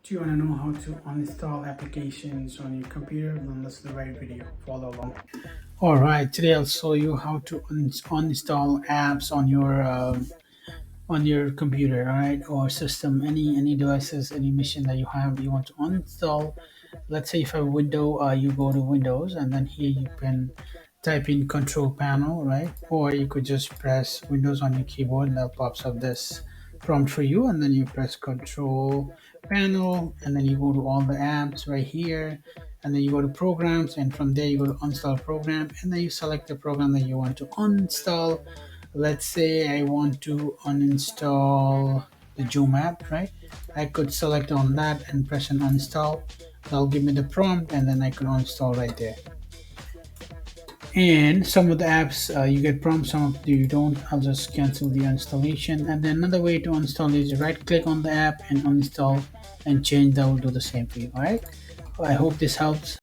Do you want to know how to uninstall applications on your computer? Then this is the right video. Follow along. All right, today I'll show you how to uninstall apps on your computer, all right, or system, any devices, any machine that you have you want to uninstall. Let's say if you have a window, you go to Windows, and then here you can type in Control Panel, right? Or you could just press Windows on your keyboard, and that pops up this prompt for you, and then you press Control Panel, and then you go to all the apps right here, and then you go to Programs, and from there you go to Uninstall Program, and then you select the program that you want to uninstall. Let's say I want to uninstall the Zoom app, right? I could select on that and press an uninstall. That'll give me the prompt, and then I can uninstall right there. And some of the apps you get prompts, some of you don't. I'll just cancel the installation. And then another way to uninstall is right click on the app and uninstall and change. That will do the same for you. All right, I hope this helps.